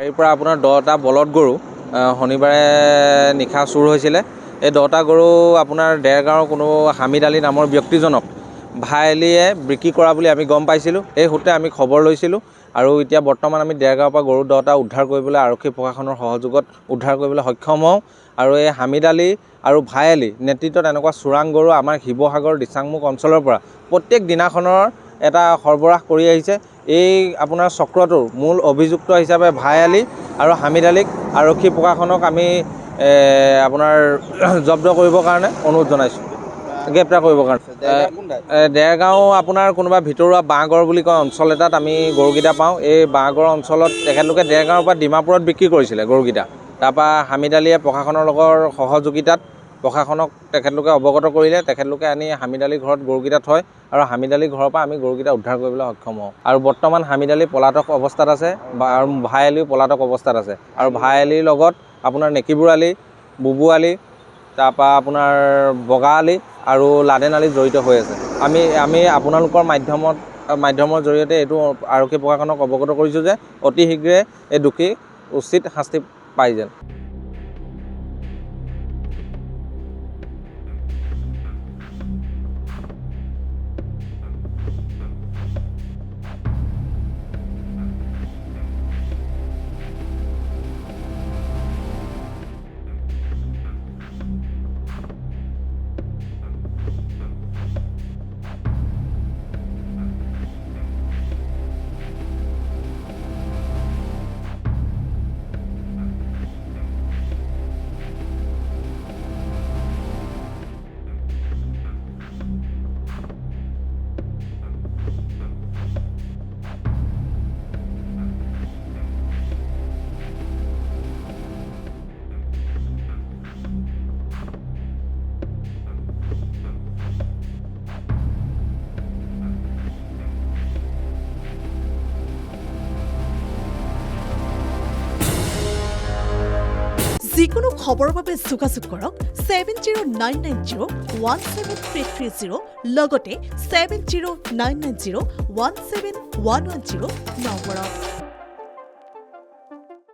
বাৰীৰ পৰা আপোনাৰ 10টা বলদ গৰু শনিবাৰে নিশা চুৰ হৈছিলে। এই 10টা গৰু আপোনাৰ দেৰগাঁৱৰ কোনো হামিদ আলী নামৰ ব্যক্তিজনক ভাইলিয়ে বিক্ৰী কৰা বুলি আমি গম পাইছিলোঁ। এই সূত্ৰে আমি খবৰ লৈছিলোঁ আৰু এতিয়া বৰ্তমান আমি দেৰগাঁৱৰ পৰা গৰু 10টা উদ্ধাৰ কৰিবলৈ আৰক্ষী প্ৰশাসনৰ সহযোগত উদ্ধাৰ কৰিবলৈ সক্ষম হওঁ। আৰু এই হামিদ আলী আৰু ভাই আলী নেতৃত্বত এনেকুৱা চোৰাং গৰু আমাৰ শিৱসাগৰ দিচাংমুখ অঞ্চলৰ পৰা প্ৰত্যেক দিনাখনৰ এটা সৰবৰাহ কৰি আহিছে। এই আপোনাৰ চক্ৰটোৰ মূল অভিযুক্ত হিচাপে ভাই আলী আৰু হামিদ আলীক আৰক্ষী প্ৰশাসনক আমি আপোনাৰ জব্দ কৰিবৰ কাৰণে অনুৰোধ জনাইছোঁ, গ্ৰেপ্তাৰ কৰিবৰ কাৰণে। দেৰগাঁও আপোনাৰ কোনোবা ভিতৰুৱা বাঁহগড় বুলি কয় অঞ্চল এটাত আমি গৰুকেইটা পাওঁ। এই বাঁহগড় অঞ্চলত তেখেতলোকে দেৰগাঁৱৰ পৰা ডিমাপুৰত বিক্ৰী কৰিছিলে গৰুকেইটা। তাৰপৰা হামিদ আলীয়ে প্ৰশাসনৰ লগৰ সহযোগিতাত প্ৰশাসনক তেখেতলোকে অৱগত কৰিলে। তেখেতলোকে আনি হামিদ আলীৰ ঘৰত গৰুকেইটা থয় আৰু হামিদ আলীৰ ঘৰৰ পৰা আমি গৰুকেইটা উদ্ধাৰ কৰিবলৈ সক্ষম হওঁ। আৰু বৰ্তমান হামিদ আলী পলাতক অৱস্থাত আছে আৰু ভাই আলীও পলাতক অৱস্থাত আছে। আৰু ভাই আলীৰ লগত আপোনাৰ নেকিবুৰ আলী, বুবু আলী, তাৰপৰা আপোনাৰ বগা আলী আৰু লাডেন আলী জড়িত হৈ আছে। আমি আপোনালোকৰ মাধ্যমৰ জৰিয়তে এইটো আৰক্ষী প্ৰশাসনক অৱগত কৰিছোঁ যে অতি শীঘ্ৰে এই দোষী উচিত শাস্তি পাই যেন। যিকোনো খবৰৰ বাবে যোগাযোগ কৰক 7099017330 লগতে 7099017110 নম্বৰত।